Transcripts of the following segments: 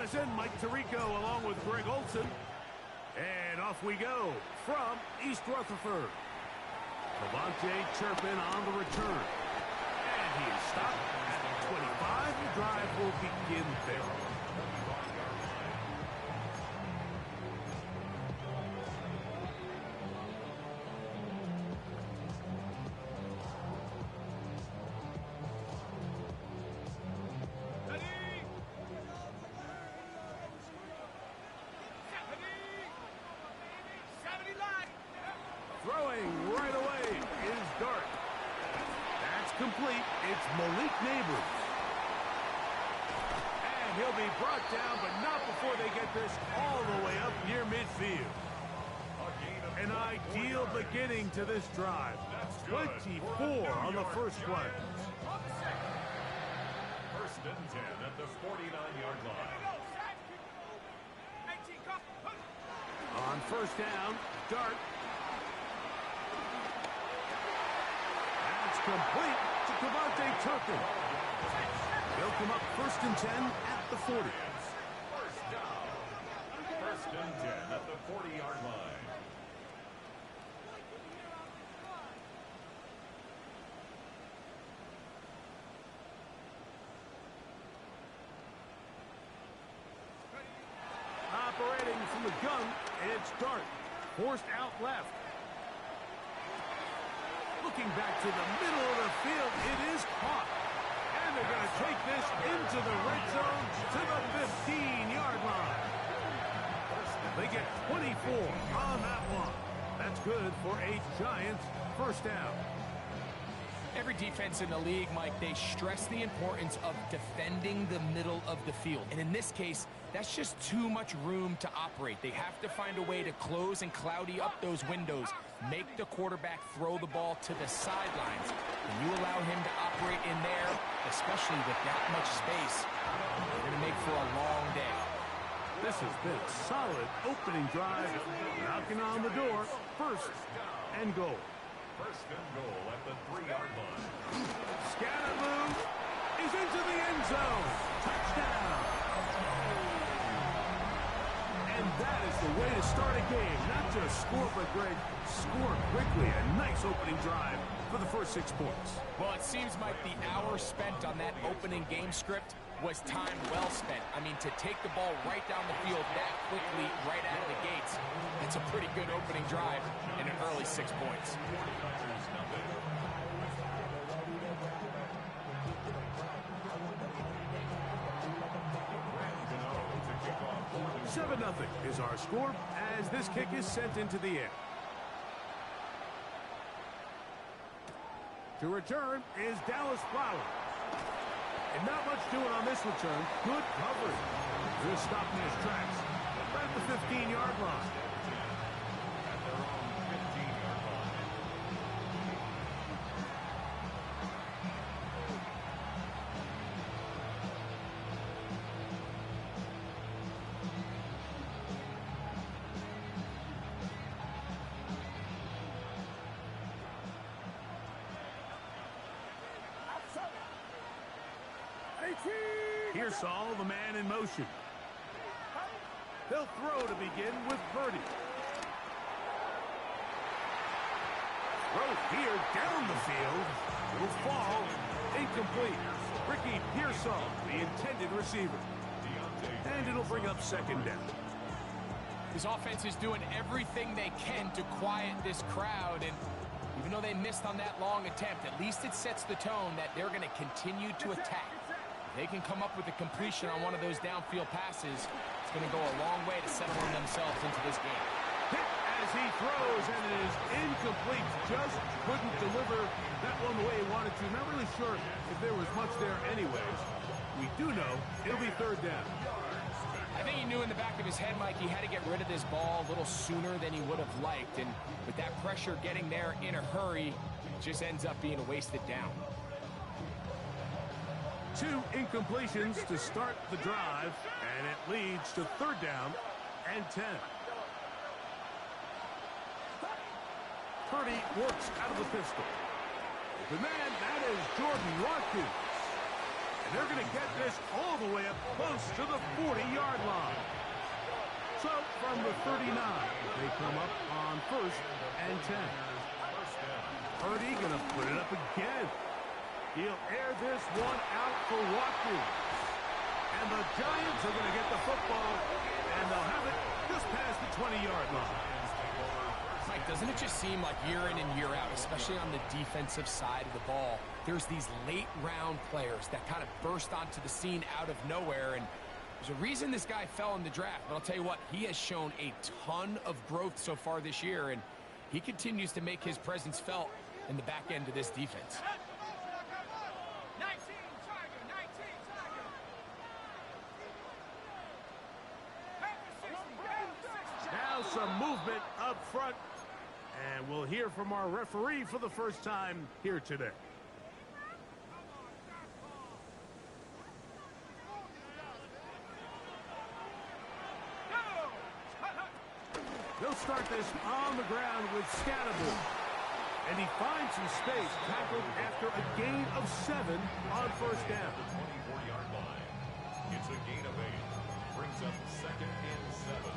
Madison, Mike Tirico along with Greg Olson. And off we go from East Rutherford. Devontae Turpin on the return. And he is stopped at 25. The drive will begin there. Throwing right away is Dart. That's complete. It's Malik Neighbors. And he'll be brought down, but not before they get this all the way up near midfield. An ideal beginning to this drive. 24 on the first play. First and 10 at the 49-yard line. On first down, Dart. Complete to Devontae Turpin. They'll come up first and 10 at the 40. First down. First and 10 at the 40-yard line. Operating from the gun, it's Dart. Forced out left. Looking back to the middle of the field, it is caught. And they're going to take this into the red zone to the 15-yard line. They get 24 on that one. That's good for a Giants first down. Every defense in the league, Mike, they stress the importance of defending the middle of the field. And in this case, that's just too much room to operate. They have to find a way to close and cloudy up those windows, make the quarterback throw the ball to the sidelines. And you allow him to operate in there, especially with that much space, they're going to make for a long day. This has been a solid opening drive, knocking on the door, first and goal. First and goal at the 3-yard line. Scatterboo is into the end zone. Touchdown. And that is the way to start a game. Not just score, but Greg, score quickly. A nice opening drive for the first 6 points. Well, it seems, Mike, the hour spent on that opening game script was time well spent. I mean, to take the ball right down the field that quickly, right out of the gates, that's a pretty good opening drive and an early 6 points. 7-0 is our score as this kick is sent into the air. To return is Dallas Flowers. And not much doing on this return. Good coverage. Just stopping his tracks right at the 15-yard line. At their own 15-yard line. Pearsall, the man in motion. He'll throw to begin with Purdy. Throw here down the field. It'll fall. Incomplete. Ricky Pearsall, the intended receiver. And it'll bring up second down. This offense is doing everything they can to quiet this crowd, and even though they missed on that long attempt, at least it sets the tone that they're going to continue to attack. If they can come up with a completion on one of those downfield passes, it's going to go a long way to settling themselves into this game. Hit as he throws, and it is incomplete. Just couldn't deliver that one the way he wanted to. Not really sure if there was much there anyways. We do know it'll be third down. I think he knew in the back of his head, Mike, he had to get rid of this ball a little sooner than he would have liked. And with that pressure getting there in a hurry, it just ends up being a wasted down. 2 incompletions to start the drive, and it leads to third down and 10. Purdy works out of the pistol. The man, that is Jordan Watkins. And they're going to get this all the way up close to the 40-yard line. So from the 39, they come up on 1st and 10. Purdy going to put it up again. He'll air this one out for Watkins. And the Giants are going to get the football, and they'll have it just past the 20-yard line. Mike, doesn't it just seem like year in and year out, especially on the defensive side of the ball, there's these late-round players that kind of burst onto the scene out of nowhere, and there's a reason this guy fell in the draft, but I'll tell you what, he has shown a ton of growth so far this year, and he continues to make his presence felt in the back end of this defense. Now some movement up front, and we'll hear from our referee for the first time here today. They'll start this on the ground with Scatterbury. And he finds some space, tackled after a gain of 7 on 1st down. 24-yard line. It's a gain of 8. Brings up 2nd and 7.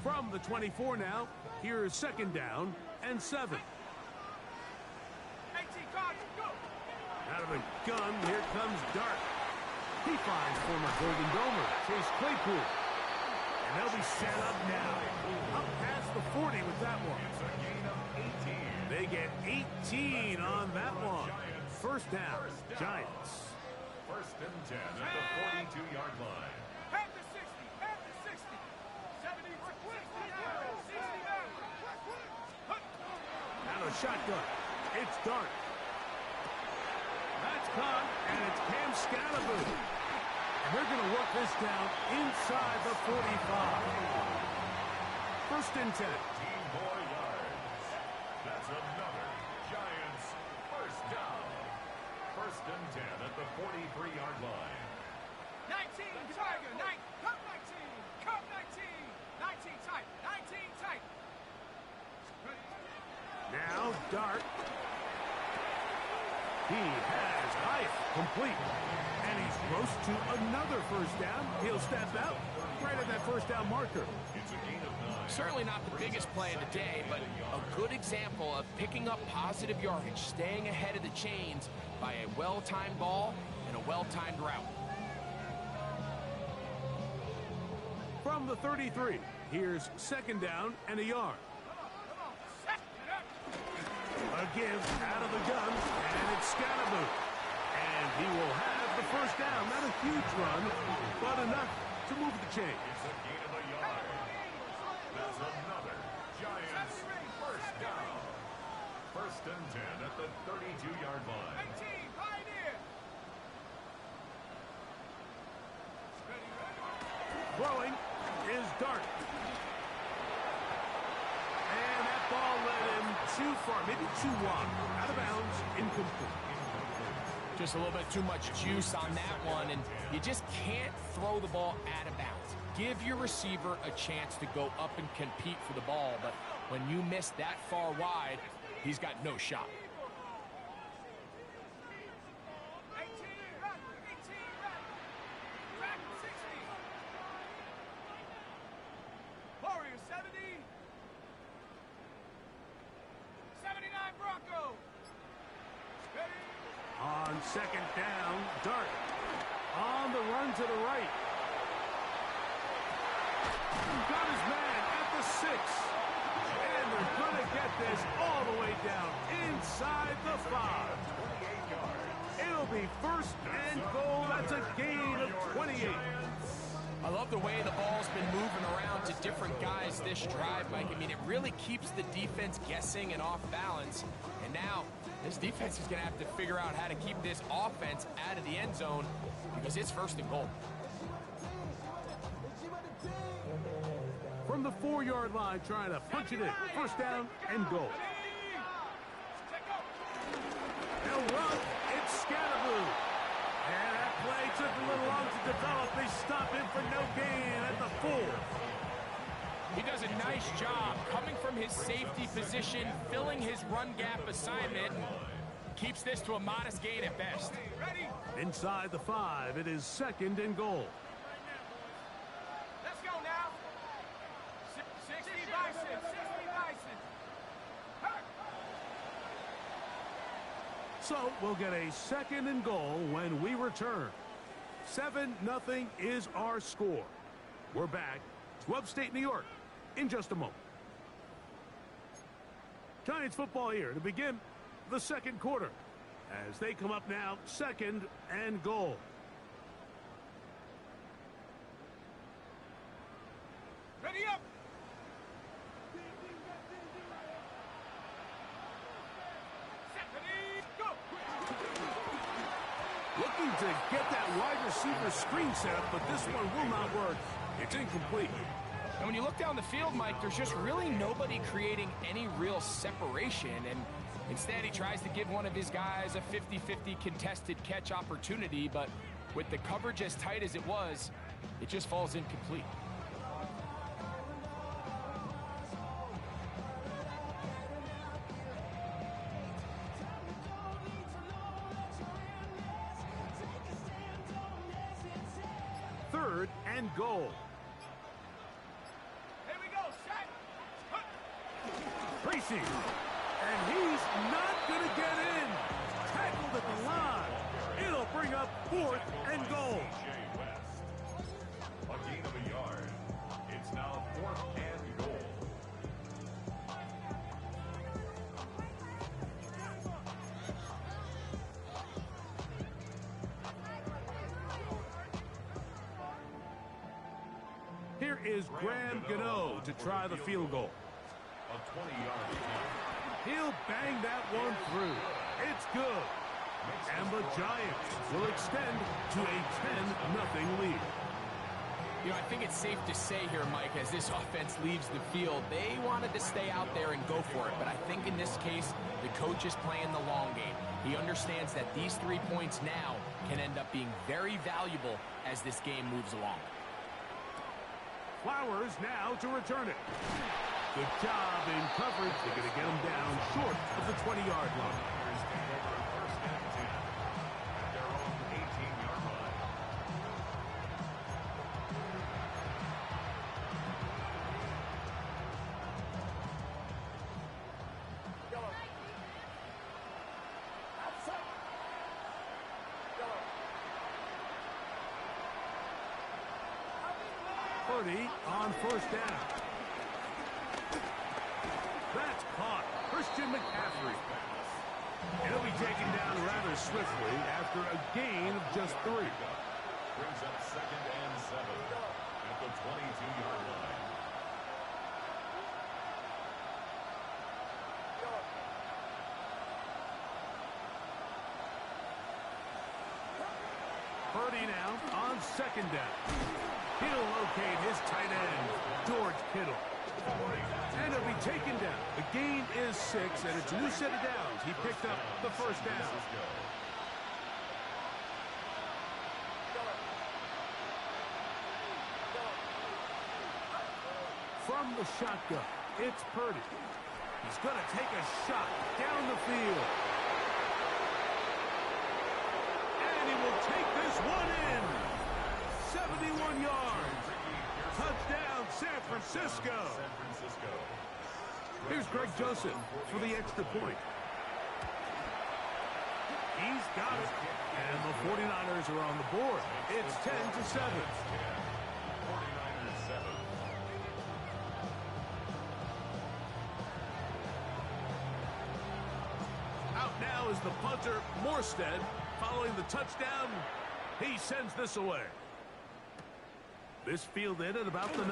From the 24 now, here's 2nd down and 7. Out of the gun, here comes Dart. He finds former Golden Domer, Chase Claypool. And they'll be set up now. Up past the 40 with that one. It's a gain of 18. They get 18 on that one. 1st down, Giants. 1st and 10 at the 42-yard line. Out of the shotgun, it's Dart. That's caught, and it's Cam Scatterbury. And they're going to work this down inside the 45. 1st and 10. More yards. That's another Giants 1st down. 1st and 10 at the 43-yard line. 19, Tiger, 9, come 19, come 19, 19 tight, 19 tight. Now Dart. He has Hyatt complete. And he's close to another 1st down. He'll step out right at that 1st down marker. It's a gain of 9. Certainly not the biggest play of the day, but a good example of picking up positive yardage, staying ahead of the chains by a well-timed ball and a well-timed route. From the 33, here's 2nd down and a yard. A give out of the gun, and it's Scatterbury. And he will have the 1st down. Not a huge run, but enough to move the chain. It's a gain of a yard. That's another Giants 1st down. 1st and 10 at the 32-yard line. 18, Pioneer. Throwing is Dart. And that ball led him too far, maybe too wide. Out of bounds, incomplete. Just a little bit too much juice on that one, and you just can't throw the ball out of bounds. Give your receiver a chance to go up and compete for the ball, but when you miss that far wide, he's got no shot. 18, 18, track 60. Warriors 70. 79 Bronco. Ready. On 2nd down, Dart. On the run to the right. Got his man at the 6. And they're going to get this all the way down inside the 5. It'll be 1st and goal. That's a gain of 28. I love the way the ball's been moving around to different guys this drive, Mike. I mean, it really keeps the defense guessing and off balance. And now this defense is going to have to figure out how to keep this offense out of the end zone because it's 1st and goal. From the 4-yard line, trying to punch it in. 1st down and goal. They'll run. It's Scatterbury. And that play took a little long to develop. They stop him for no gain at the 4. He does a nice job coming from his safety position, filling his run gap assignment, and keeps this to a modest gain at best. Ready? Inside the 5, it is 2nd and goal. Let's go now. 60 Bison. 60 Bison. Hurt. So we'll get a 2nd and goal when we return. 7-0 is our score. We're back to upstate New York in just a moment. Giants football here to begin the 2nd quarter as they come up now 2nd and goal. Ready up. Ready, go. Looking to get that wide receiver screen set up, but this one will not work. It's incomplete. And when you look down the field, Mike, there's just really nobody creating any real separation. And instead, he tries to give one of his guys a 50-50 contested catch opportunity. But with the coverage as tight as it was, it just falls incomplete. Third and goal. Here we go. Set. Tracy. And he's not going to get in. Tackled at the line. It'll bring up 4th and goal. Jay West. A gain of a yard. It's now 4th and goal. Here is Graham Gano to try the field goal. A 20-yard attempt. He'll bang that one through. It's good. And the Giants will extend to a 10-0 lead. You know, I think it's safe to say here, Mike, as this offense leaves the field, they wanted to stay out there and go for it. But I think in this case, the coach is playing the long game. He understands that these 3 points now can end up being very valuable as this game moves along. Flowers now to return it. Good job in coverage. They're going to get him down short of the 20-yard line. Here's the over 1st and 10 at their own 18-yard line. Purdy on 1st down. That's caught. Christian McCaffrey. He'll be taken down rather swiftly after a gain of just 3. Brings up 2nd and 7 at the 22-yard line. Purdy now on 2nd down. He'll locate his tight end, George Kittle. And he'll be taken down. The gain is 6, and it's a new set of downs. He picked up the 1st down. From the shotgun, it's Purdy. He's going to take a shot down the field. And he will take this one in. 71 yards. Touchdown, San Francisco. Here's Greg Joseph for the extra point. He's got it. And the 49ers are on the board. It's 10-7. 49ers 7. Out now is the punter, Morstead. Following the touchdown, he sends this away. This fielded at about the 9.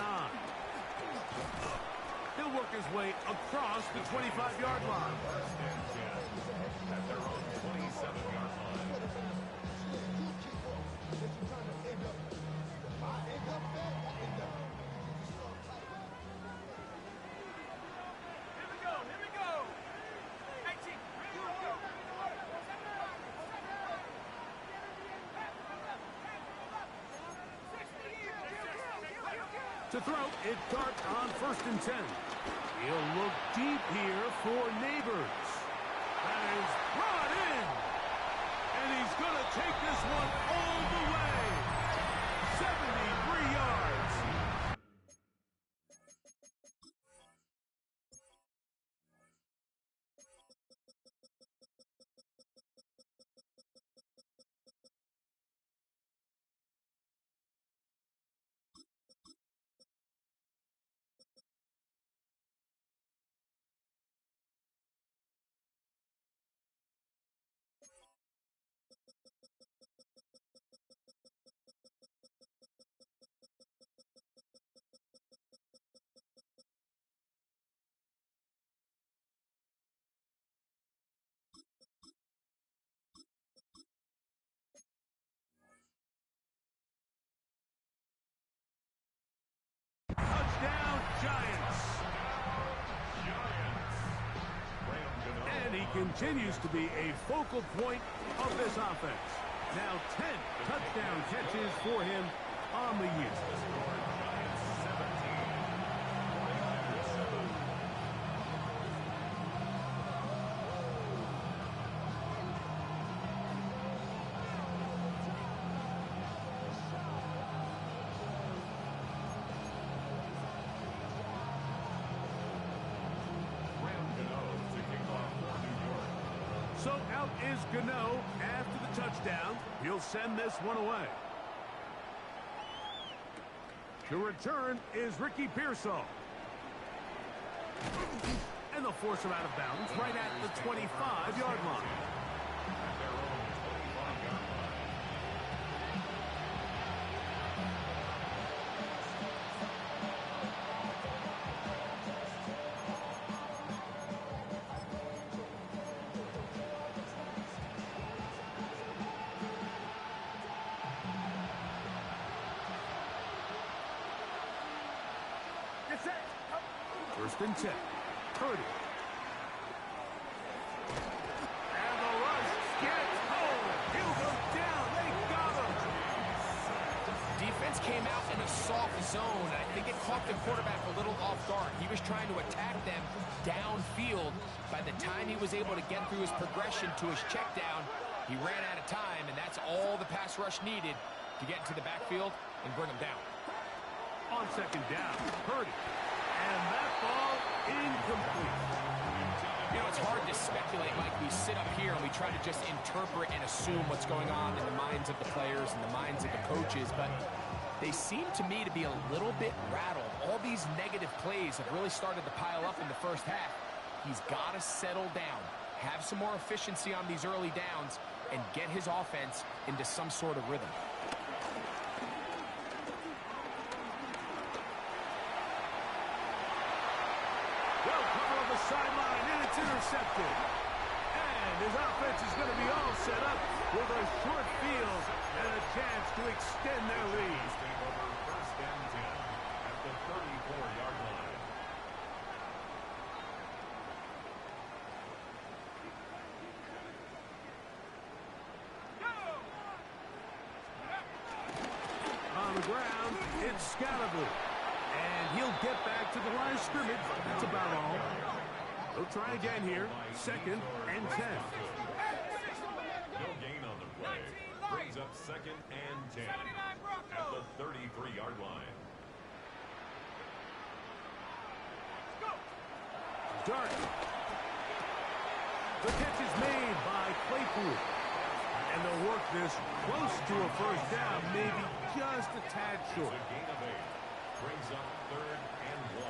He'll work his way across the 25-yard line. 1st and 10 at their own 27-yard line. Here we go. Here we go. 18. To throw, it's Dart on 1st and 10. He'll look deep here for Neighbors. That is brought in. And he's going to take this one all the way. 73 yards. Touchdown, Giants. And he continues to be a focal point of this offense. Now 10 touchdown catches for him on the year. So out is Gano after the touchdown. He'll send this one away. To return is Ricky Pearsall. And they'll force him out of bounds right at the 25-yard line. First and 10. Purdy. And the rush gets home. He'll go down. They got him. Defense came out in a soft zone. I think it caught the quarterback a little off guard. He was trying to attack them downfield. By the time he was able to get through his progression to his check down, he ran out of time, and that's all the pass rush needed to get into the backfield and bring him down. On second down, Purdy. And that ball incomplete. You know, it's hard to speculate, Mike. We sit up here and we try to just interpret and assume what's going on in the minds of the players and the minds of the coaches, but they seem to me to be a little bit rattled. All these negative plays have really started to pile up in the first half. He's got to settle down, have some more efficiency on these early downs, and get his offense into some sort of rhythm. Well, cover on the sideline, and it's intercepted. And his offense is going to be all set up with a short field and a chance to extend their lead. First and 10 at the 34-yard line. On the ground, it's Scalaboo. And he'll get back to the line of scrimmage. That's about all. They'll try again here. Second and 10. No gain on the play. Brings up second and 10 at the 33-yard line. Dart. The catch is made by Claypool. And they'll work this close to a first down, maybe just a tad short. It's a gain of 8. Brings up third and 1.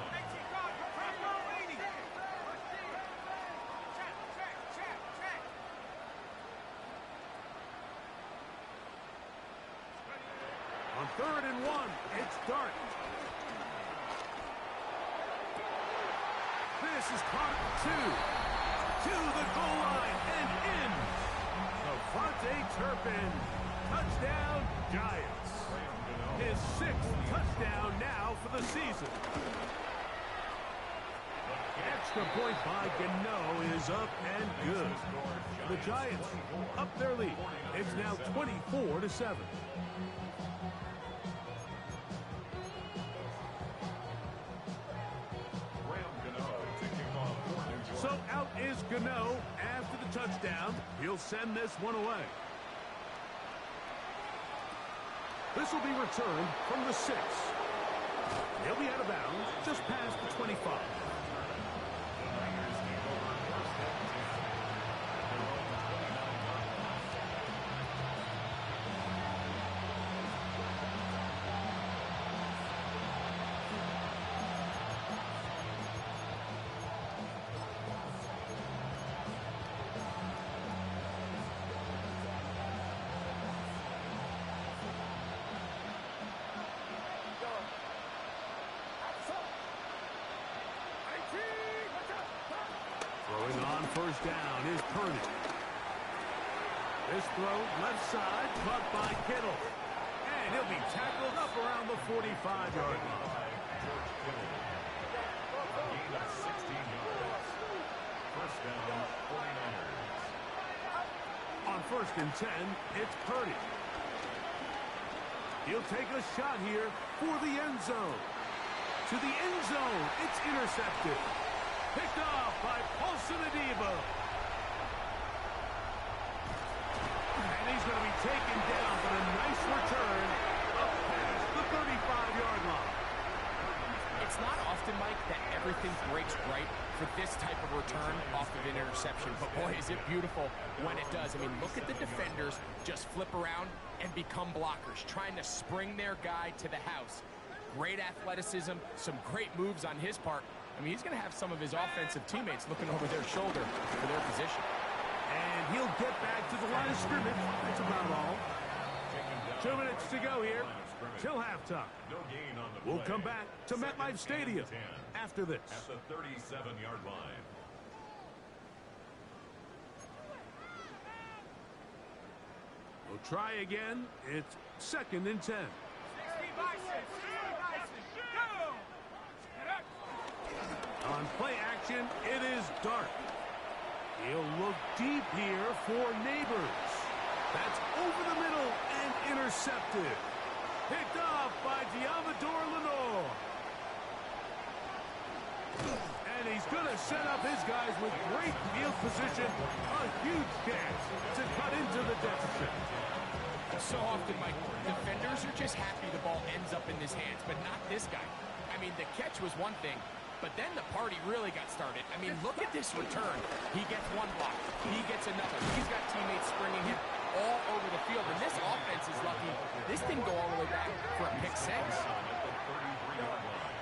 On third and 1, it's Dart. This is caught at 2. To the goal line and in. Devontae Turpin. Touchdown, Giants. His 6th touchdown now for the season. Extra point by Gano is up and good. The Giants up their lead. It's now 24-7. is Gano after the touchdown. He'll send this one away. This will be returned from the 6. He'll be out of bounds just past the 25. Throwing on first down is Purdy. This throw left side, caught by Kittle. And he'll be tackled up around the 45-yard line. Gain of 16 yards. First down, 49ers. On first and 10, it's Purdy. He'll take a shot here for the end zone. To the end zone, it's intercepted. Picked off by Paulson Adebo. And he's going to be taken down, but a nice return up past the 35-yard line. It's not often, Mike, that everything breaks right for this type of return off of an interception. But, boy, is it beautiful when it does. I mean, look at the defenders just flip around and become blockers, trying to spring their guy to the house. Great athleticism, some great moves on his part. I mean, he's going to have some of his offensive teammates looking over their shoulder for their position. And he'll get back to the line of scrimmage. That's about all. 2 minutes to go here till halftime. No gain on the We'll play. come back to MetLife Stadium after this. At the 37-yard line. We'll try again. It's second and 10. 60 Bison, 60 Bison, go! Get up! On play action, it is Dart. He'll look deep here for Neighbors. That's over the middle and intercepted. Picked off by Diamador Lenore. And he's going to set up his guys with great field position. A huge chance to cut into the deficit. So often, Mike, defenders are just happy the ball ends up in his hands, but not this guy. I mean, the catch was one thing, but then the party really got started. I mean, look at this return. He gets one block. He gets another. He's got teammates springing him all over the field, and this offense is lucky. This didn't go all the way back for a pick six. At the 33-yard line.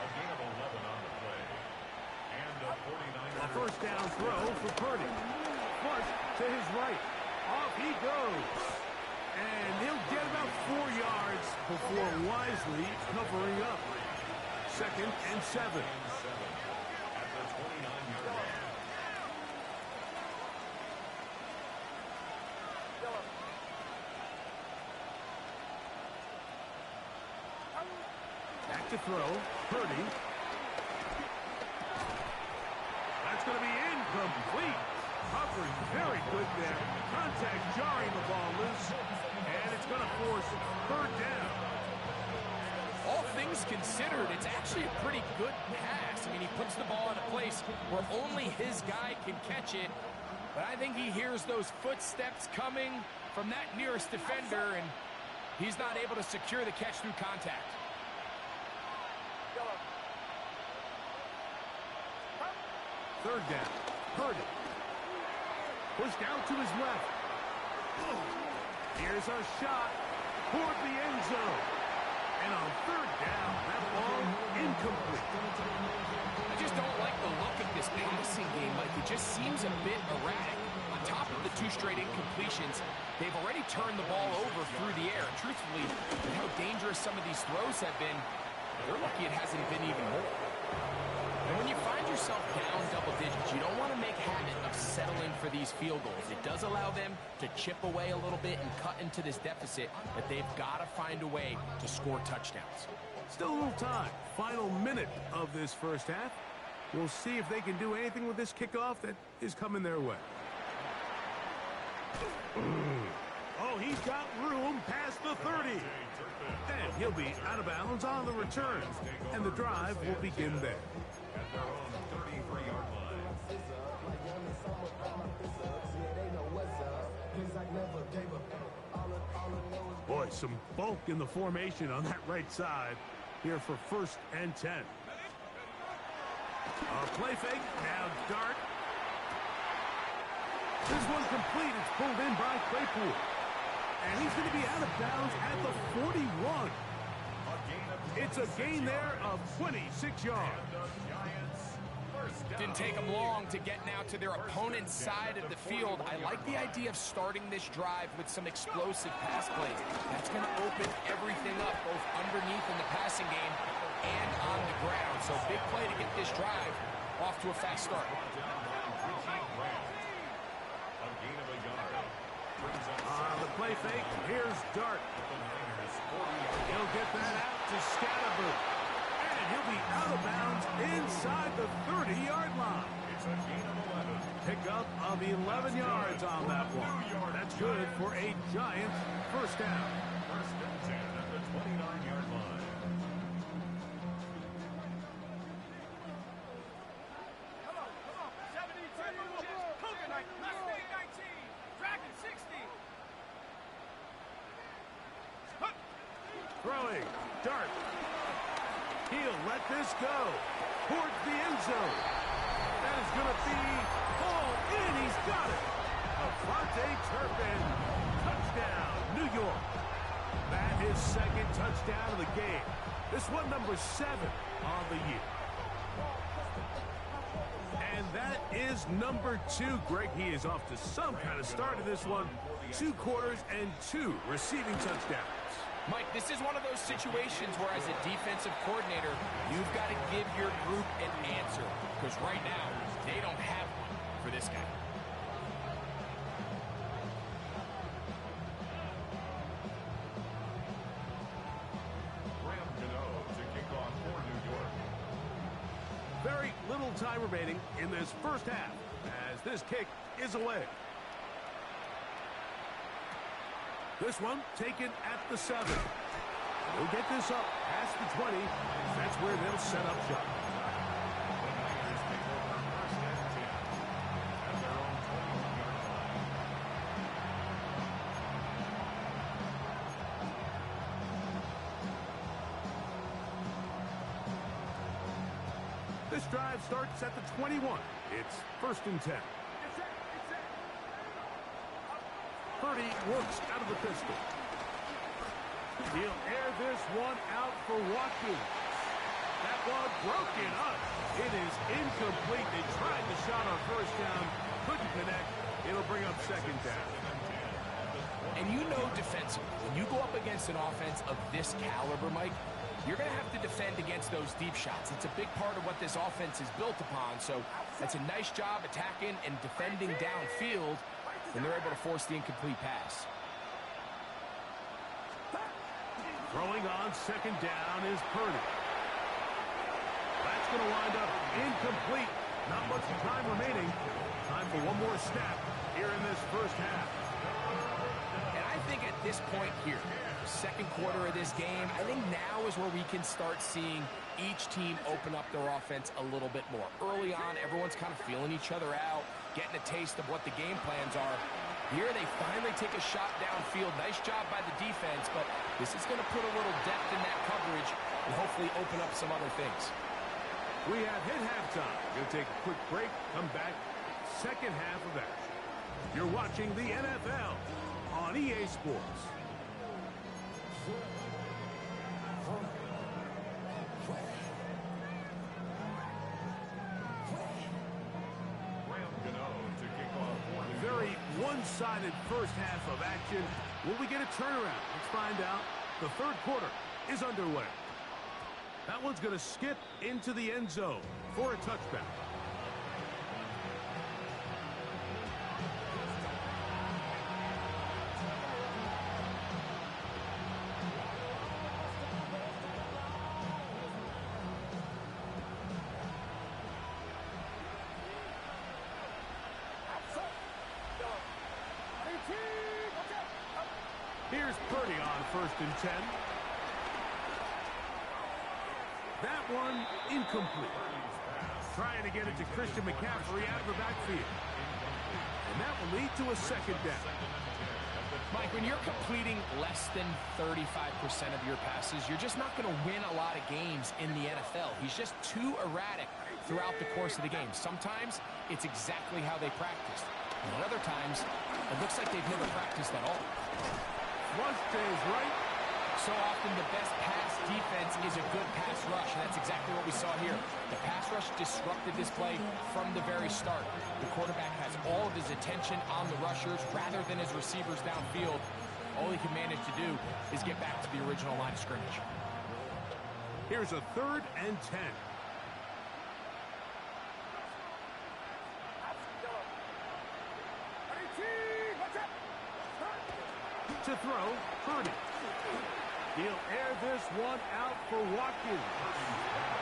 A gain of 11 on the play. And a 49ers. A first down throw for Purdy. Flush to his right. Off he goes. And he'll get about 4 yards before wisely covering up. Second and 7. At the 29-yard line. Back to throw. Purdy. That's going to be incomplete. Covered very good there. Contact jarring the ball loose. And it's going to force third down. All things considered, it's actually a pretty good pass. I mean, he puts the ball in a place where only his guy can catch it. But I think he hears those footsteps coming from that nearest defender, and he's not able to secure the catch through contact. Third down. Purdy. Pushed out to his left. Here's a shot toward the end zone. And on third down, that ball incomplete. I just don't like the look of this passing game. Like, it just seems a bit erratic. On top of the 2 straight incompletions, they've already turned the ball over through the air. And truthfully, with how dangerous some of these throws have been, they're lucky it hasn't been even more. And when you find yourself down double digits, you don't want to make habit of settling for these field goals. It does allow them to chip away a little bit and cut into this deficit, but they've got to find a way to score touchdowns. Still a little time. Final minute of this first half. We'll see if they can do anything with this kickoff that is coming their way. Oh, he's got room past the 30. And he'll be out of bounds on the return. And the drive will begin there. At their own 33-yard line. Boy, some bulk in the formation on that right side here for 1st and 10. A play fake, now Dart. This one complete, it's pulled in by Claypool. And he's going to be out of bounds at the 41. It's a gain there of 26 yards. Didn't take them long to get now to their opponent's side of the field. I like the idea of starting this drive with some explosive pass plays. That's going to open everything up, both underneath in the passing game and on the ground. So big play to get this drive off to a fast start. The play fake, here's Dart. He'll get that out to Scatterboo. And he'll be out of bounds inside the 30-yard line. It's a gain of 11. Pickup of 11 yards on that one. That's good for a Giants first down. 1st and 10 at the 29-yard line. Come on. 72. Cougar 19. Dragon 60. Throwing, Dart. He'll let this go towards the end zone. That is going to be all in. He's got it. Avante Turpin. Touchdown, New York. That is 2nd touchdown of the game. This one number 7 on the year. And that is number 2. Greg, he is off to some kind of start in this one. 2 quarters and 2 receiving touchdowns. Mike, this is one of those situations where as a defensive coordinator, you've got to give your group an answer. Because right now, they don't have one for this guy. Graham Gano to kick off for New York. Very little time remaining in this first half as this kick is away. This one taken at the 7. They'll get this up past the 20. That's where they'll set up shop. The Niners take over 1st and 10 at their own 21-yard line. This drive starts at the 21. It's 1st and 10. Purdy works out of the pistol. He'll air this one out for Watkins. That one broken up. It is incomplete. They tried the shot on 1st down. Couldn't connect. It'll bring up 2nd down. And you know defensively, when you go up against an offense of this caliber, Mike, you're going to have to defend against those deep shots. It's a big part of what this offense is built upon. So that's a nice job attacking and defending downfield when they're able to force the incomplete pass. Throwing on 2nd down is Purdy. That's going to wind up incomplete. Not much time remaining. Time for one more snap here in this first half. And I think at this point here, 2nd quarter of this game, I think now is where we can start seeing each team open up their offense a little bit more. Early on, everyone's kind of feeling each other out, getting a taste of what the game plans are. Here they finally take a shot downfield. Nice job by the defense, but this is going to put a little depth in that coverage and hopefully open up some other things. We have hit halftime. We'll take a quick break, come back, 2nd half of action. You're watching the NFL on EA Sports. Graham Gano to kick off for New York. Very one-sided first half of action. Will we get a turnaround? Let's find out. The 3rd quarter is underway. That one's going to skip into the end zone for a touchback. Here's Purdy on 1st and 10. That one incomplete. Trying to get it to Christian McCaffrey out of the backfield. And that will lead to a 2nd down. Mike, when you're completing less than 35% of your passes, you're just not going to win a lot of games in the NFL. He's just too erratic throughout the course of the game. Sometimes it's exactly how they practiced. And at other times, it looks like they've never practiced at all. Flush stays right. So often the best pass defense is a good pass rush, and that's exactly what we saw here. The pass rush disrupted this play from the very start. The quarterback has all of his attention on the rushers rather than his receivers downfield. All he can manage to do is get back to the original line of scrimmage. Here's a 3rd and 10. To throw, Purdy. He'll air this one out for Watkins.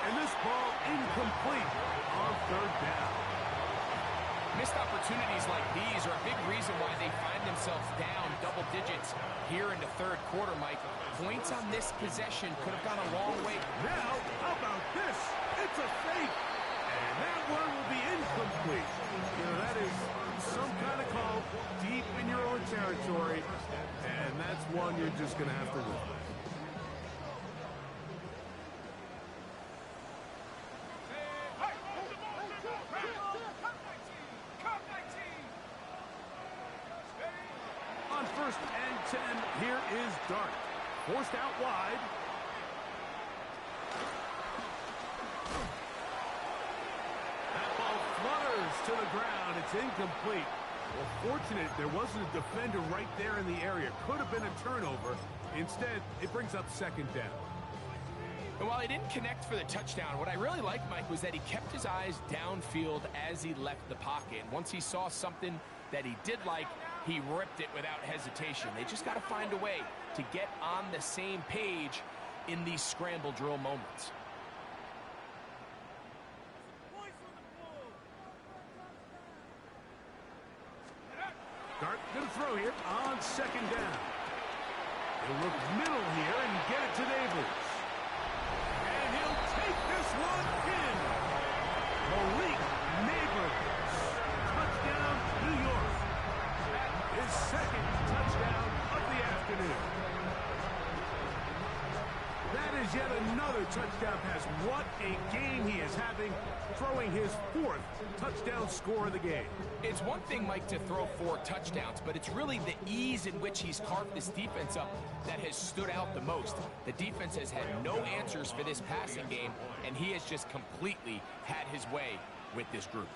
And this ball incomplete on 3rd down. Missed opportunities like these are a big reason why they find themselves down double digits here in the 3rd quarter, Mike. Points on this possession could have gone a long way. Now, how about this? It's a fake. And that one will be incomplete. You know, that is some kind of call deep in your own territory. And that's one you're just going to have to win. On 1st and 10, here is Dart. Forced out wide. That ball flutters to the ground. It's incomplete. Well, fortunate there wasn't a defender right there in the area. Could have been a turnover. Instead, it brings up 2nd down. And while he didn't connect for the touchdown, what I really liked, Mike, was that he kept his eyes downfield as he left the pocket. And once he saw something that he did like, he ripped it without hesitation. They just got to find a way to get on the same page in these scramble drill moments. Dart going to throw here on 2nd down. He'll look middle here and get it to Neighbors. And he'll take this one in. Malik Neighbors. Touchdown, New York. His 2nd touchdown of the afternoon. That is yet another touchdown pass. What a game he is having, throwing his 4th touchdown score of the game. It's one thing, Mike, to throw 4 touchdowns, but it's really the ease in which he's carved this defense up that has stood out the most. The defense has had no answers for this passing game, and he has just completely had his way with this group.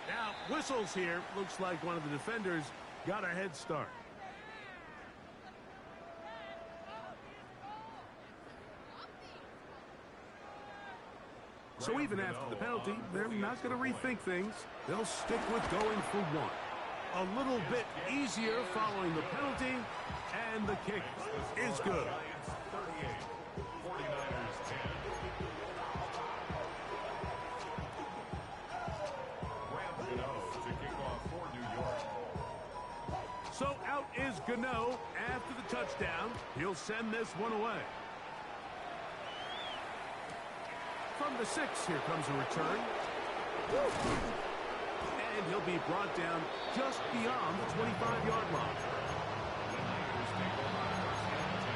Now, whistles here. Looks like one of the defenders got a head start. So even after the penalty, they're not going to rethink things. They'll stick with going for 1. A little bit easier following the penalty, and the kick is good. Giants 38, 49ers 10. Graham Gano to kick off for New York. So out is Gano after the touchdown. He'll send this one away. From the 6, here comes a return. And he'll be brought down just beyond the 25-yard line. The Niners take over 1st and 10.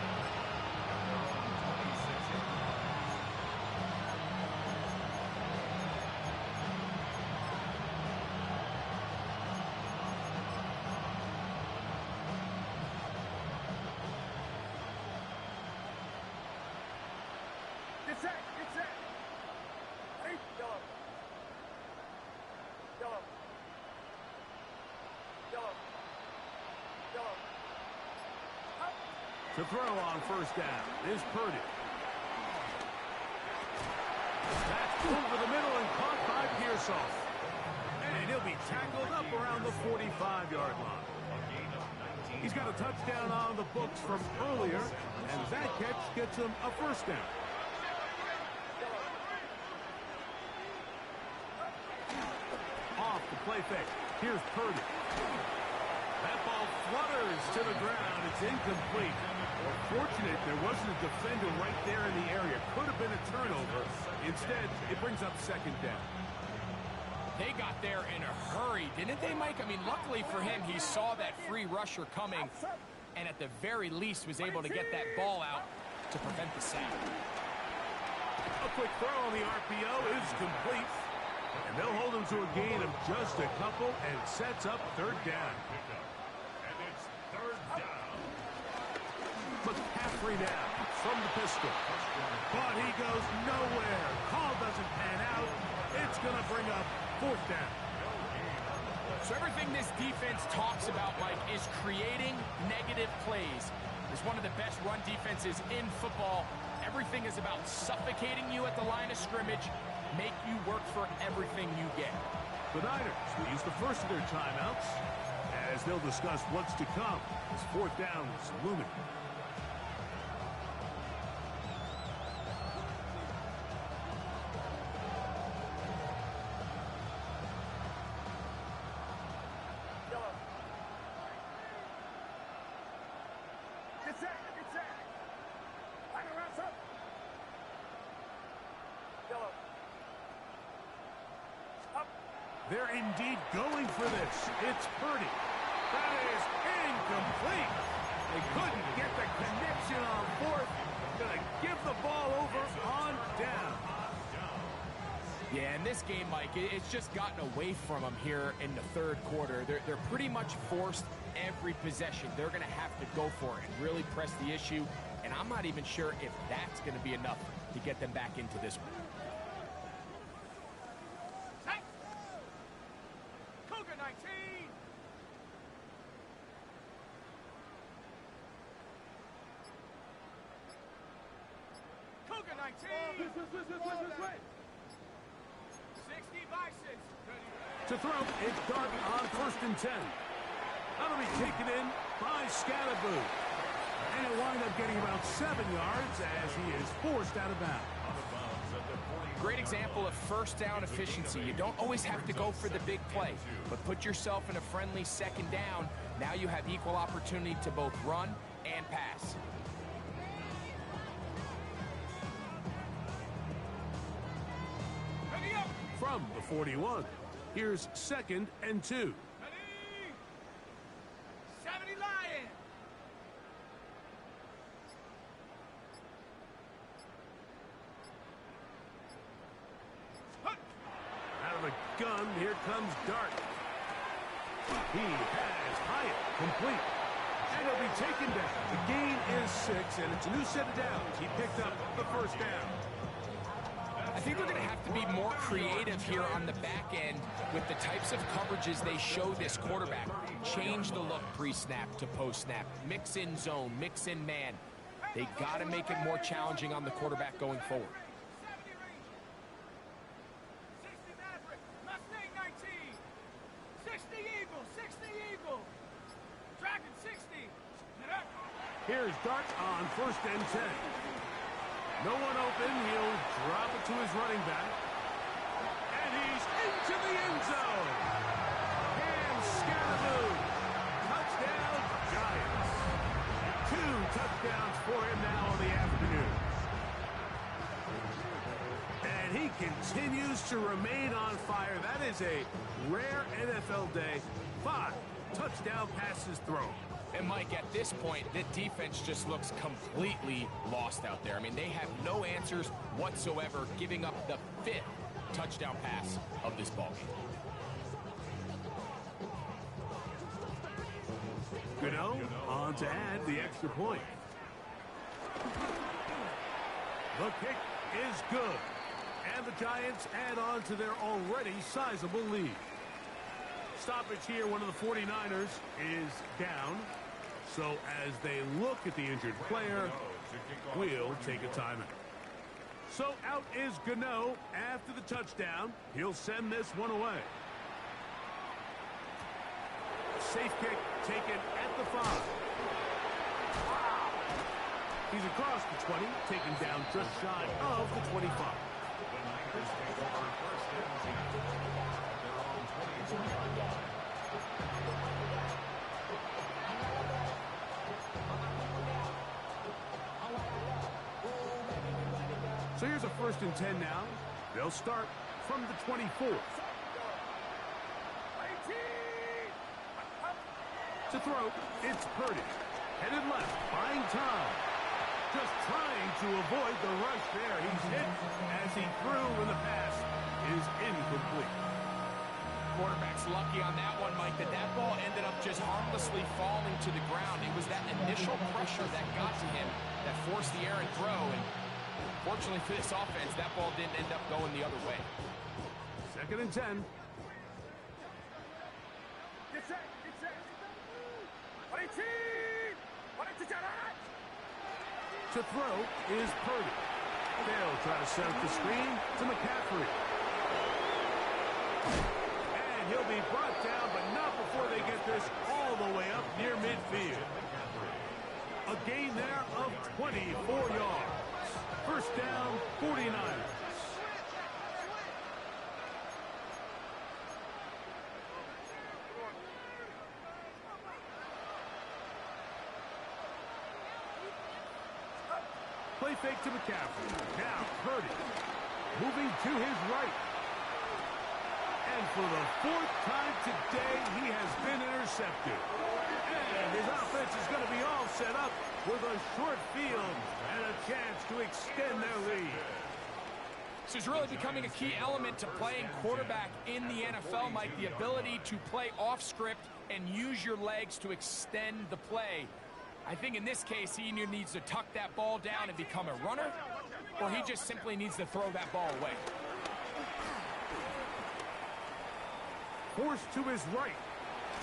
Get set! Get set! Ready? Yellow. Yellow. Yellow. Yellow. Up. To throw on 1st down is Purdy. That's over the middle and caught by Pearsall. And he'll be tackled up around the 45-yard line. He's got a touchdown on the books from earlier, and that catch gets him a 1st down. Off the play fake. Here's Purdy. That ball flutters to the ground. It's incomplete. Fortunate there wasn't a defender right there in the area. Could have been a turnover. Instead, it brings up second down. They got there in a hurry, didn't they, Mike? I mean, luckily for him, he saw that free rusher coming, and at the very least was able to get that ball out to prevent the sack. A quick throw on the RPO is complete. And they'll hold him to a gain of just a couple, and it sets up third down. And it's third down. McCaffrey now from the pistol. But he goes nowhere. Call doesn't pan out. It's going to bring up fourth down. So everything this defense talks about, Mike, is creating negative plays. It's one of the best run defenses in football. Everything is about suffocating you at the line of scrimmage, make you work for everything you get. The Niners will use the first of their timeouts as they'll discuss what's to come as fourth down is looming. They're indeed going for this. It's Purdy. That is incomplete. They couldn't get the connection on fourth. Going to give the ball over on down. Yeah, in this game, Mike, it's just gotten away from them here in the third quarter. They're pretty much forced every possession. They're going to have to go for it and really press the issue. And I'm not even sure if that's going to be enough to get them back into this one. To throw, it's Dart on 1st and 10. That'll be taken in by Scalaboo. And he'll wind up getting about 7 yards as he is forced out of bounds. Great example of first down efficiency. You don't always have to go for the big play, but put yourself in a friendly second down. Now you have equal opportunity to both run and pass. From the 41, here's 2nd and 2. Ready? 70 Lion. Out of the gun, here comes Dart. He has Hyatt complete. And he'll be taken down. The gain is 6, and it's a new set of downs. He picked up the first down. I think they're going to have to be more creative here on the back end with the types of coverages they show this quarterback. Change the look pre-snap to post-snap. Mix in zone, mix in man. They got to make it more challenging on the quarterback going forward. 70 Rangers. 60 Maverick. Mustang 19. 60 Eagle. 60 Eagle. Dragon 60. Here's Dart on 1st and 10. No one open. He'll drop it to his running back. And he's into the end zone. And Scalaboo. Touchdown, Giants. 2 touchdowns for him now on the afternoon. And he continues to remain on fire. That is a rare NFL day. 5 touchdown passes thrown. And Mike, at this point, the defense just looks completely lost out there. I mean, they have no answers whatsoever, giving up the 5th touchdown pass of this ballgame. Gano on to add the extra point. The kick is good. And the Giants add on to their already sizable lead. Stoppage here, one of the 49ers is down. So as they look at the injured player, we'll take a timeout. So out is Gano after the touchdown. He'll send this one away. Safe kick taken at the 5. He's across the 20, taken down just shy of the 25. So here's a 1st and 10 now. They'll start from the 24. To throw, it's Purdy. Headed left, buying time. Just trying to avoid the rush there. He's hit as he threw, and the pass is incomplete. Quarterback's lucky on that one, Mike, that ball ended up just harmlessly falling to the ground. It was that initial pressure that got to him that forced the errant throw, and fortunately for this offense, that ball didn't end up going the other way. 2nd and 10. To throw is Purdy. They'll try to set up the screen to McCaffrey. And he'll be brought down, but not before they get this all the way up near midfield. A gain there of 24 yards. 1st down, 49ers. Play fake to McCaffrey. Now Purdy moving to his right. And for the 4th time today, he has been intercepted. And his offense is going to be all set up with a short field and a chance to extend their lead. This is really becoming a key element to playing quarterback in the NFL, Mike. The ability to play off script and use your legs to extend the play. I think in this case, he either needs to tuck that ball down and become a runner, or he just simply needs to throw that ball away. Forced to his right.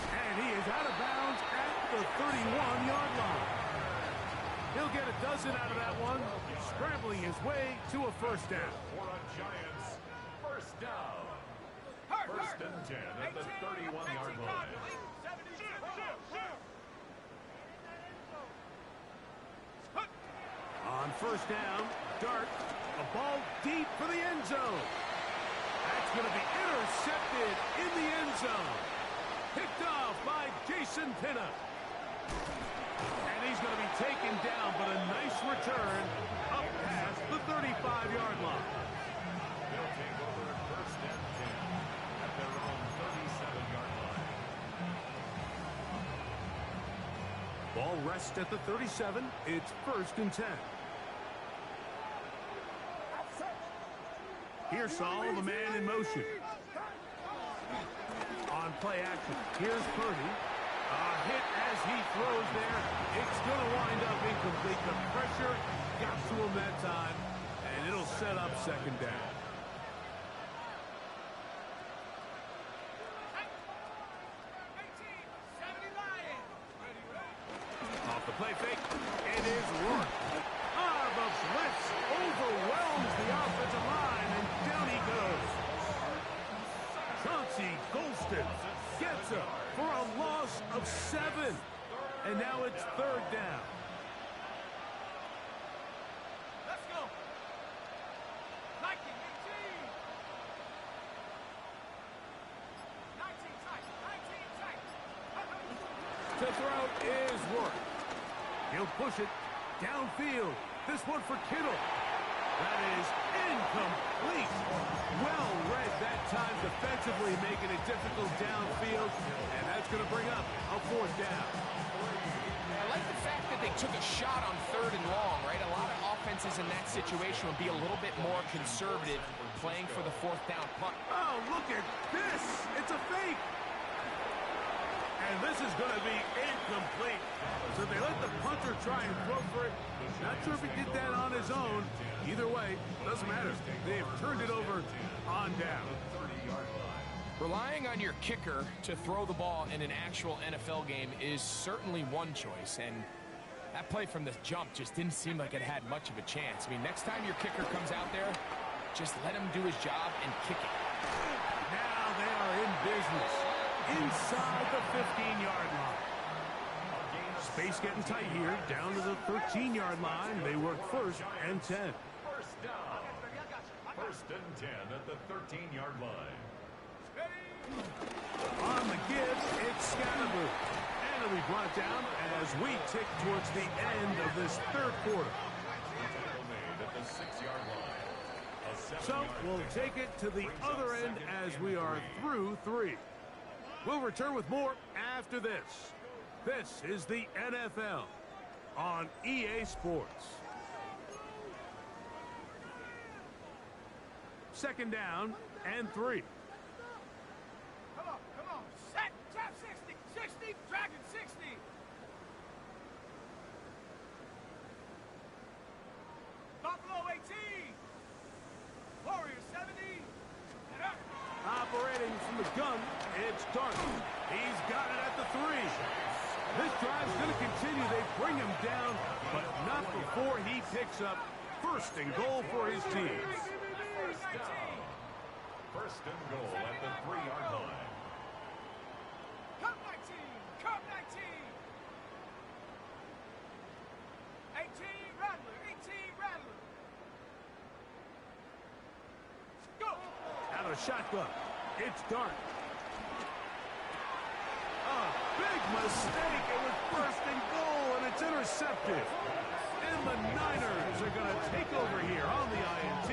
And he is out of bounds at the 31-yard line. He'll get a dozen out of that one, scrambling his way to a 1st down. For a Giants 1st down. 1st and 10 at the 31-yard line. On 1st down, Dart, a ball deep for the end zone. That's going to be intercepted in the end zone. Picked off by Jason Pinnock. And he's going to be taken down, but a nice return up past the 35-yard line. They'll take over 1st and 10 at their own 37-yard line. Ball rests at the 37. It's 1st and 10. Here's Saul, the man in motion. On play action, here's Purdy. A hit as he throws there. It's going to wind up incomplete. The pressure got to him that time, and it'll set up 2nd down. Off the play fake, it is Rourke. The blitz overwhelms the offensive line, and down he goes. Chauncey Golston gets up for a loss of 7. And now it's 3rd down. Let's go. 19, 18. 19 tight. 19 tight. To throw is Rourke. He'll push it downfield. This one for Kittle. That is incomplete. Well read that time defensively, making it difficult downfield. And that's going to bring up a 4th down. I like the fact that they took a shot on 3rd and long, right? A lot of offenses in that situation would be a little bit more conservative playing for the 4th down punt. Oh, look at this. It's a fake. And this is going to be incomplete. So they let the punter try and throw for it. Not sure if he did that on his own. Either way, doesn't matter. They've turned it over on down. Relying on your kicker to throw the ball in an actual NFL game is certainly one choice. And that play from the jump just didn't seem like it had much of a chance. I mean, next time your kicker comes out there, just let him do his job and kick it. Now they are in business. Inside the 15-yard line. Space getting tight here, down to the 13-yard line. They work 1st and 10. 1st down. 1st and 10 at the 13-yard line. On the give, it's Scannaboo. And it'll be brought down as we tick towards the end of this 3rd quarter. Tackle made at the 6-yard line. So we'll take it to the other end as we are through 3. We'll return with more after this. This is the NFL on EA Sports. Second down and 3. Come on. Set, trap 60, 60, dragon 60. Buffalo 18. Warriors 70. And up. Operating from the gun, it's Dart. He's got it at the 3. This drive's going to continue. They bring him down, but not before he picks up first and goal for his team. First and goal at the 3-yard line. Cup 19. Cup 19. 18 Rattler. 18 Rattler. Go. Out of the shotgun, it's Dart. A big mistake. It was first and goal, and it's intercepted. And the Niners are going to take over here on the INT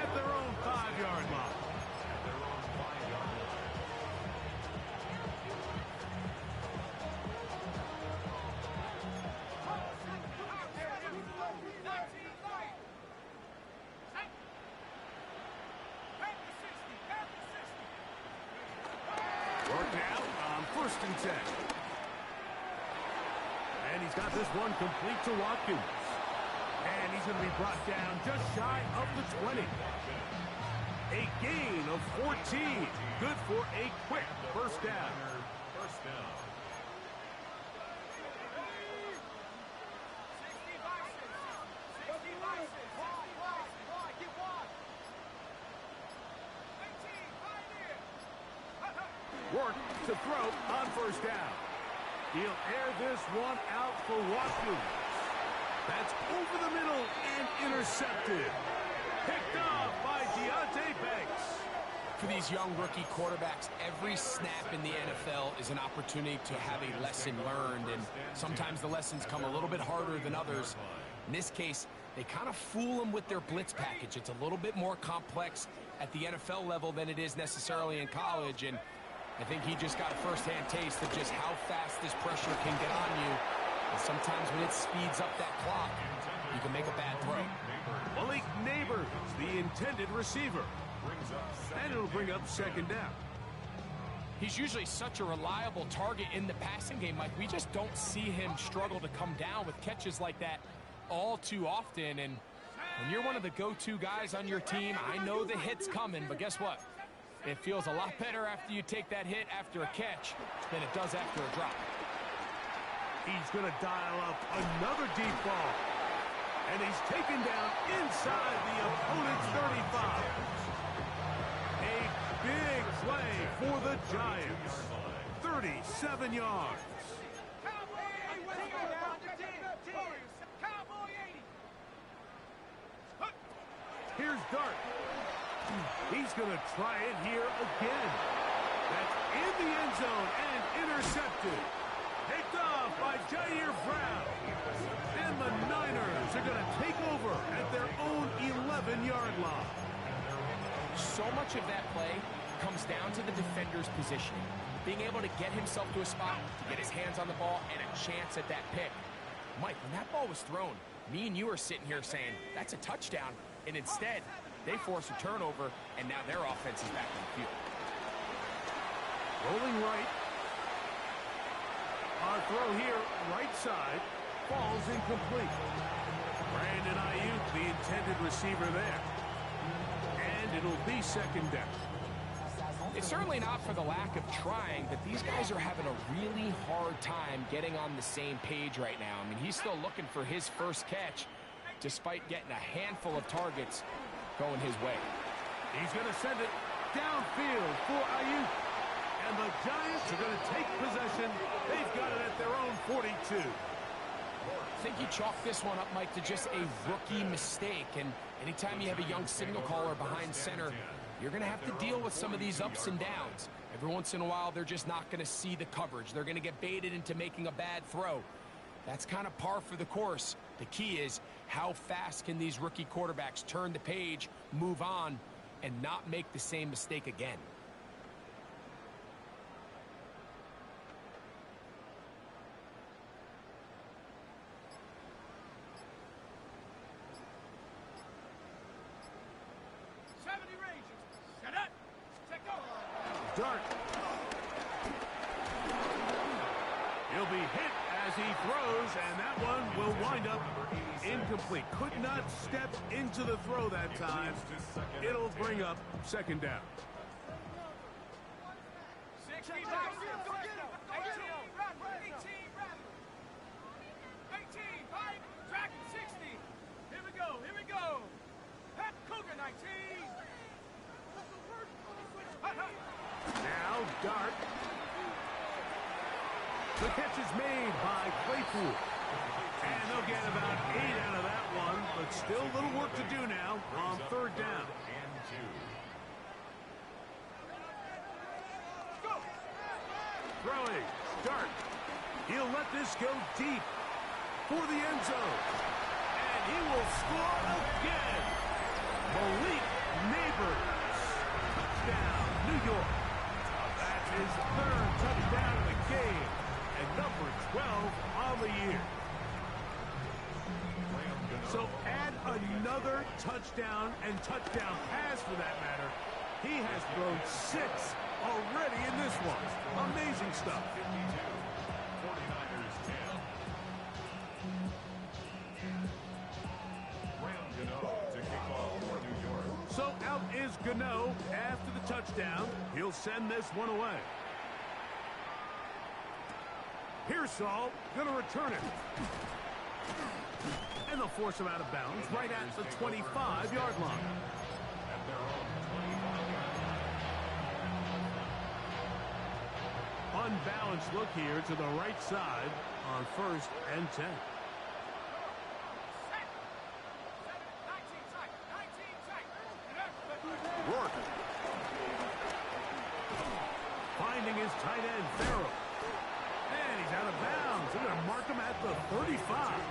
at their own 5-yard line. Worked out on first and 10. And he's got this one complete to Watkins. And he's going to be brought down just shy of the 20. A gain of 14. Good for a quick first down. First down. 65. Get one. 18, pioneer. Work to throw on first down. He'll air this one out for Watkins. That's over the middle and intercepted. Picked off by Deonte Banks. For these young rookie quarterbacks, every snap in the NFL is an opportunity to have a lesson learned, and sometimes the lessons come a little bit harder than others. In this case, they kind of fool them with their blitz package. It's a little bit more complex at the NFL level than it is necessarily in college, and I think he just got a first-hand taste of just how fast this pressure can get on you. And sometimes when it speeds up that clock, you can make a bad throw. Malik Neighbors, the intended receiver. And it'll bring up second down. He's usually such a reliable target in the passing game, Mike. We just don't see him struggle to come down with catches like that all too often. And when you're one of the go-to guys on your team, I know the hit's coming, but guess what? It feels a lot better after you take that hit after a catch than it does after a drop. He's going to dial up another deep ball. And he's taken down inside the opponent's 35. A big play for the Giants. 37 yards. Here's Dart. He's going to try it here again. That's in the end zone and intercepted. Picked off by Jair Brown. And the Niners are going to take over at their own 11-yard line. So much of that play comes down to the defender's positioning. Being able to get himself to a spot, to get his hands on the ball, and a chance at that pick. Mike, when that ball was thrown, me and you are sitting here saying, that's a touchdown. And instead, they force a turnover, and now their offense is back on the field. Rolling right. Our throw here, right side, falls incomplete. Brandon Ayuk, the intended receiver there. And it'll be second down. It's certainly not for the lack of trying, but these guys are having a really hard time getting on the same page right now. I mean, he's still looking for his first catch, despite getting a handful of targets going his way. He's going to send it downfield for Ayuk. And the Giants are going to take possession. They've got it at their own 42. I think you chalk this one up, Mike, to just a rookie mistake. And anytime you have a young signal caller behind center, you're going to have to deal with some of these ups and downs. Every once in a while, they're just not going to see the coverage. They're going to get baited into making a bad throw. That's kind of par for the course. The key is how fast can these rookie quarterbacks turn the page, move on, and not make the same mistake again. Dart. He'll be hit as he throws, and that one will wind up incomplete. Could not step into the throw that time. It'll bring up second down. 60 back. 18, run. 18, fight. Dragon 60. Here we go. Pat Cougar 19. Now Dart. The catch is made by Claypool. And they'll get about 8 out of that one, but still a little work to do now on third down. Throwing. Dart. He'll let this go deep for the end zone. And he will score again. Malik Neighbors. Touchdown, New York. That's his third touchdown of the game. And number 12 on the year. So add another touchdown and touchdown pass for that matter. He has thrown 6 already in this one. Amazing stuff. 49ers 10. Graham Gano to kick off for New York. So out is Gano after the touchdown. He'll send this one away. Pearsall going to return it. And they'll force him out of bounds right at the 25-yard line. At their own 25. Unbalanced look here to the right side on 1st and 10. Rourke. Finding his tight end, Farrell. And he's out of bounds. They're going to mark him at the 35.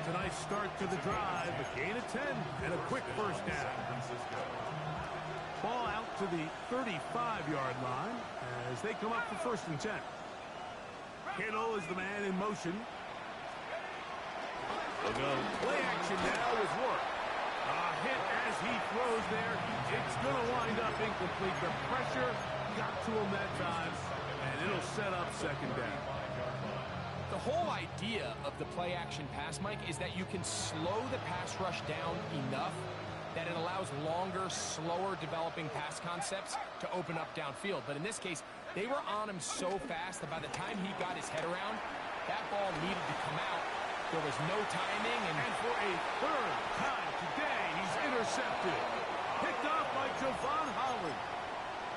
It's a nice start to the drive. A gain of 10 and a quick first down. Ball out to the 35-yard line as they come up for 1st and 10. Kittle is the man in motion. They'll go play action now with Rourke. A hit as he throws there. It's going to wind up incomplete. The pressure got to him that time, and it'll set up second down. The whole idea of the play-action pass, Mike, is that you can slow the pass rush down enough that it allows longer, slower developing pass concepts to open up downfield. But in this case, they were on him so fast that by the time he got his head around, that ball needed to come out. There was no timing. And for a third time today, he's intercepted. Picked off by Javon Holland.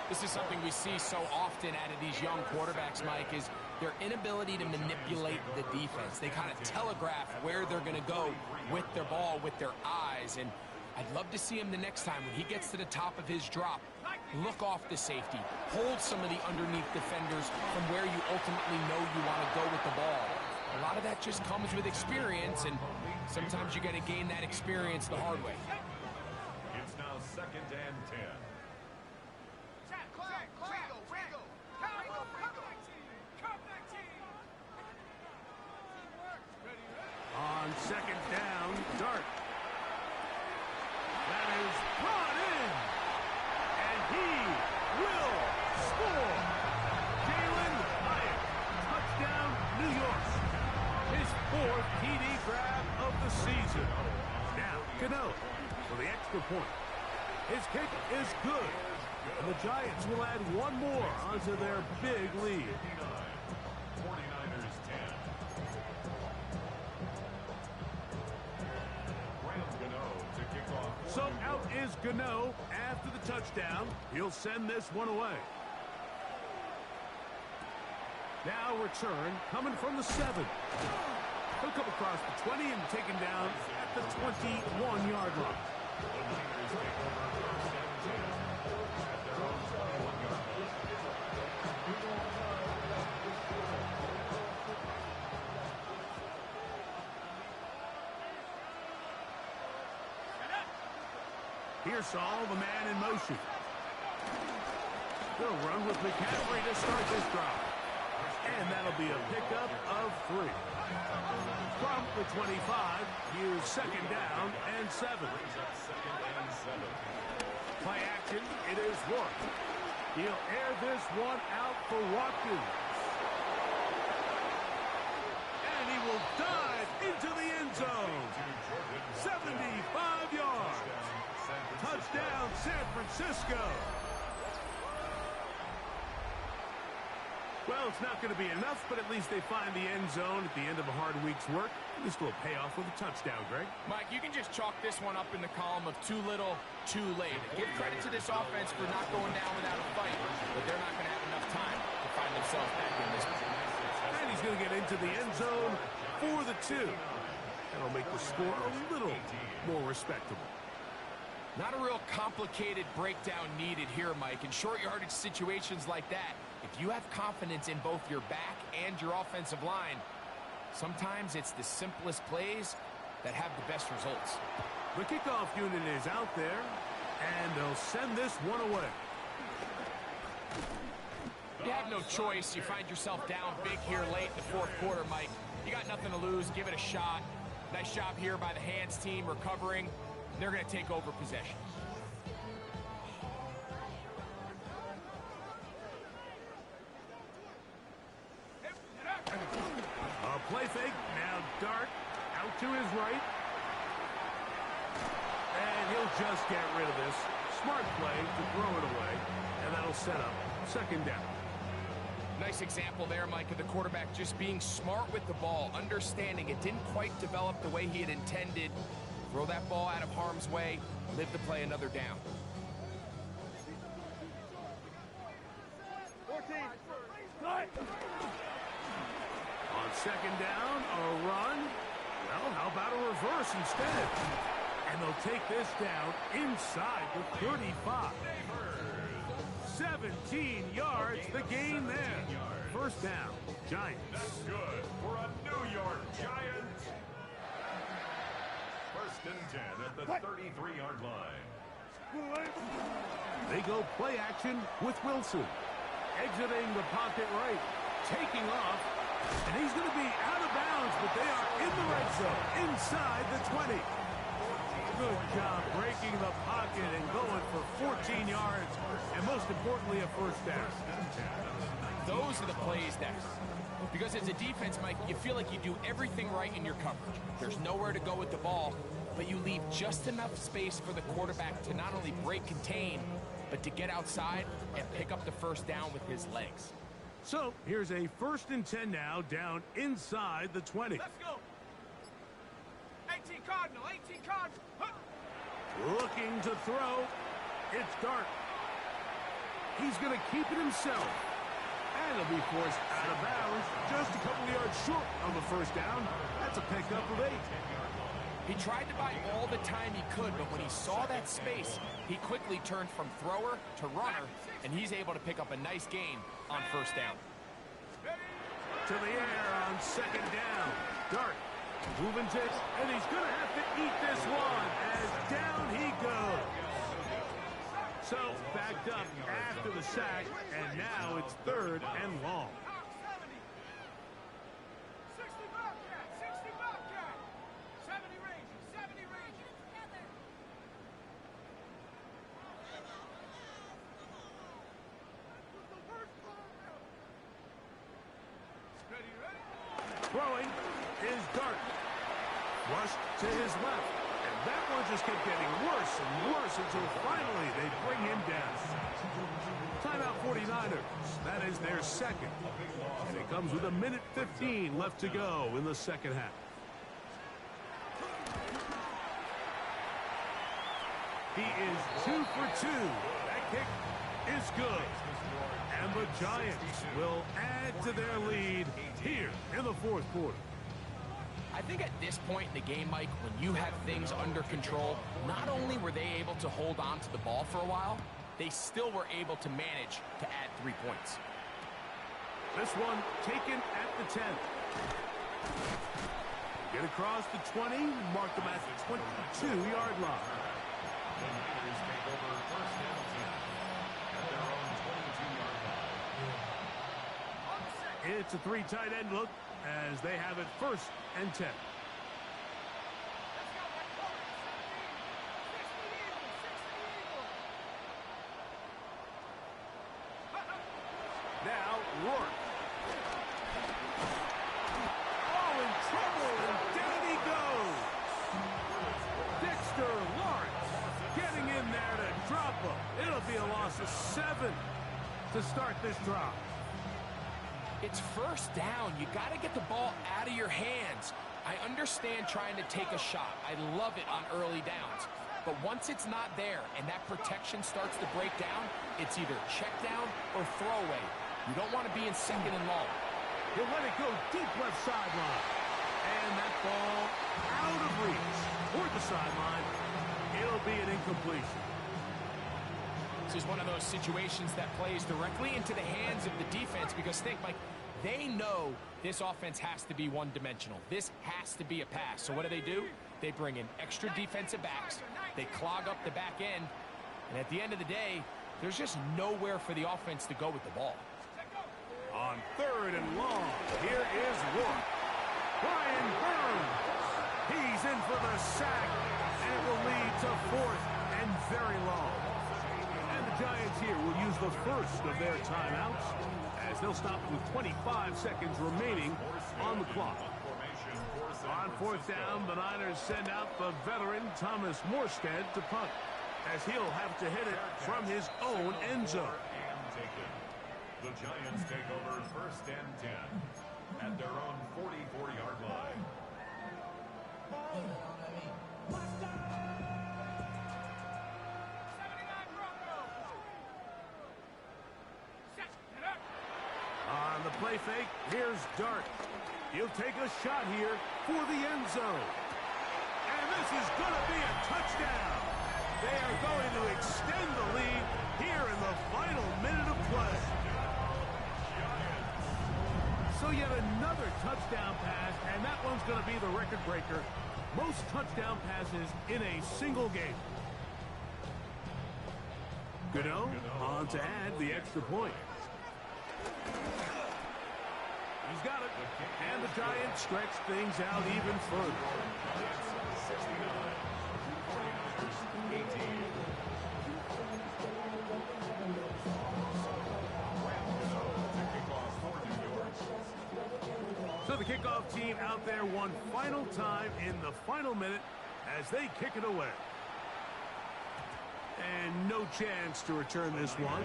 This is something we see so often out of these young quarterbacks, Mike, is their inability to manipulate the defense. They kind of telegraph where they're going to go with their ball, with their eyes. And I'd love to see him the next time when he gets to the top of his drop. Look off the safety. Hold some of the underneath defenders from where you ultimately know you want to go with the ball. A lot of that just comes with experience, and sometimes you got to gain that experience the hard way. It's now 2nd and 10. On 2nd down, Dart. That is brought in. And he will score. Jalen Hyatt. Touchdown, New York. His 4th TD grab of the season. Now, Gano for the extra point. His kick is good. And the Giants will add one more onto their big lead. 49ers 10. Graham Gano to kick off. So out is Gano after the touchdown. He'll send this one away. Now return coming from the 7. He'll come across the 20 and taken down at the 21-yard line. The Niners take over 1st and 10 at their own 21-yard line. Here's all the man in motion. They'll run with McCaffrey to start this drive. And that'll be a pickup of 3. From the 25, here's second down and 7. Play action, it is Rourke. He'll air this one out for Watkins. And he will dive into the end zone. 75 yards. Touchdown, San Francisco. Well, it's not going to be enough, but at least they find the end zone at the end of a hard week's work. This will pay off with a touchdown, Greg. Mike, you can just chalk this one up in the column of too little, too late. Give credit to this offense for not going down without a fight, but they're not going to have enough time to find themselves back in this one. And he's going to get into the end zone for the 2. That'll make the score a little more respectable. Not a real complicated breakdown needed here, Mike. In short yardage situations like that, if you have confidence in both your back and your offensive line, sometimes it's the simplest plays that have the best results. The kickoff unit is out there, and they'll send this one away. You have no choice. You find yourself down big here late in the fourth quarter, Mike. You got nothing to lose. Give it a shot. Nice job here by the hands team recovering. They're going to take over possession. A play fake. Now Dart out to his right. And he'll just get rid of this. Smart play to throw it away. And that'll set up second down. Nice example there, Mike, of the quarterback just being smart with the ball, understanding it didn't quite develop the way he had intended. Throw that ball out of harm's way, live to play another down. 14. On second down, a run. Well, how about a reverse instead? And they'll take this down inside the 35. 17 yards, the gain there. First down, Giants. That's good for a New York Giants. First and 10 at the 33-yard line. They go play action with Wilson. Exiting the pocket right. Taking off. And he's going to be out of bounds, but they are in the red zone. Inside the 20. Good job breaking the pocket and going for 14 yards. And most importantly, a first down. Those are the plays that, because as a defense, Mike, you feel like you do everything right in your coverage. There's nowhere to go with the ball, but you leave just enough space for the quarterback to not only break contain, but to get outside and pick up the first down with his legs. So here's a 1st and 10 now, down inside the 20. Let's go. 18 Cardinal, 18 Cardinal. Huh. Looking to throw. It's Dart. He's going to keep it himself. And he'll be forced out of bounds, just a couple of yards short of the first down. That's a pickup of 8. He tried to buy all the time he could, but when he saw that space, he quickly turned from thrower to runner, and he's able to pick up a nice gain on first down. To the air on second down. Dart moving to, and he's going to have to eat this one as down he goes. So backed up after the sack, and now it's 3rd and long. 60 Bobcat, 60 Bobcat. 70 Rangers, 70 Rangers. Ready, ready? Throwing is Dart. Rushed to his left. And that one just kept getting worse and worse until finally they bring him down. Timeout 49ers. That is their second. And it comes with 1:15 left to go in the second half. He is 2 for 2. That kick is good. And the Giants will add to their lead here in the fourth quarter. I think at this point in the game, Mike, when you have things under control, not only were they able to hold on to the ball for a while, they still were able to manage to add 3 points. This one taken at the 10. Get across the 20, mark them at the 22-yard line. Niners take over first and 10 at their own 22-yard line. It's a three tight end look as they have it first and 10. Now, Rourke. Oh, in trouble, and down he goes. Dexter Lawrence getting in there to drop him. It'll be a loss of 7 to start this drive. It's first down. You got to get the ball out of your hands. I understand trying to take a shot. I love it on early downs. But once it's not there and that protection starts to break down, it's either check down or throwaway. You don't want to be in second and long. He'll let it go deep left sideline. And that ball out of reach toward the sideline. It'll be an incompletion. This is one of those situations that plays directly into the hands of the defense because think, Mike, they know this offense has to be one-dimensional. This has to be a pass. So what do? They bring in extra defensive backs. They clog up the back end. And at the end of the day, there's just nowhere for the offense to go with the ball. On third and long, here is Rourke. Brian Burns. He's in for the sack, and it will lead to fourth and very long. And the Giants here will use the first of their timeouts as they'll stop it with 25 seconds remaining on the clock. On fourth down, the Niners send out the veteran Thomas Morstead to punt as he'll have to hit it from his own end zone. The Giants take over first and 10 at their own 44-yard line. On the play fake, here's Dart. He'll take a shot here for the end zone. And this is going to be a touchdown. They are going to extend the lead here in the final minute of play. So yet another touchdown pass, and that one's going to be the record breaker. Most touchdown passes in a single game. Gano on to add the extra point. He's got it. And the Giants stretch things out even further. So the kickoff team out there one final time in the final minute as they kick it away. And no chance to return this one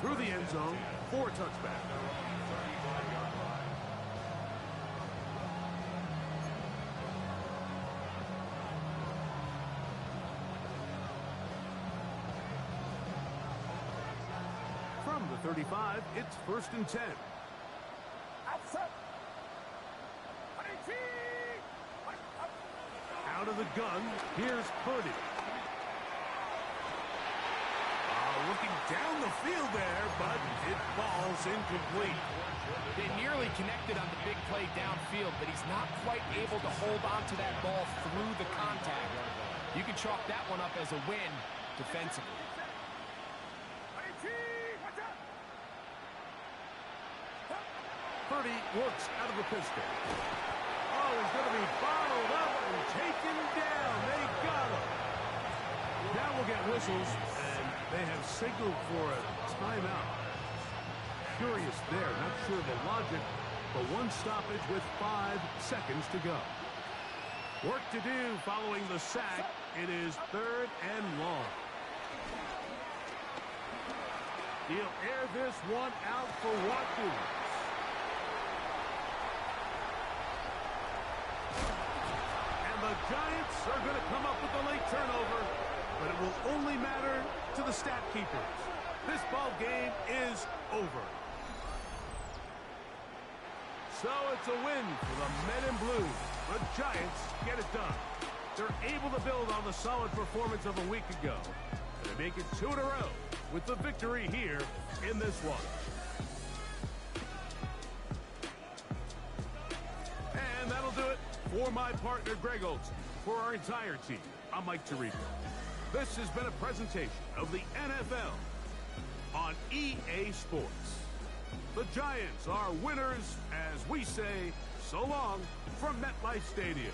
through the end zone for a touchback. From the 35, it's first and 10. Out of the gun, here's Purdy. Looking down the field there, but it falls incomplete. They nearly connected on the big play downfield, but he's not quite able to hold on to that ball through the contact. You can chalk that one up as a win defensively. Purdy works out of the pistol. Oh, he's going to be bottled up and taken down. They got him. Now we'll get whistles, and they have signaled for a timeout. Curious there, not sure the logic, but one stoppage with 5 seconds to go. Work to do following the sack. It is third and long. He'll air this one out for Watkins. The Giants are going to come up with a late turnover, but it will only matter to the stat keepers. This ball game is over. So it's a win for the men in blue. The Giants get it done. They're able to build on the solid performance of a week ago, and they make it 2 in a row with the victory here in this one. And that'll do it. For my partner, Greg Olson, for our entire team, I'm Mike Tirico. This has been a presentation of the NFL on EA Sports. The Giants are winners as we say so long from MetLife Stadium.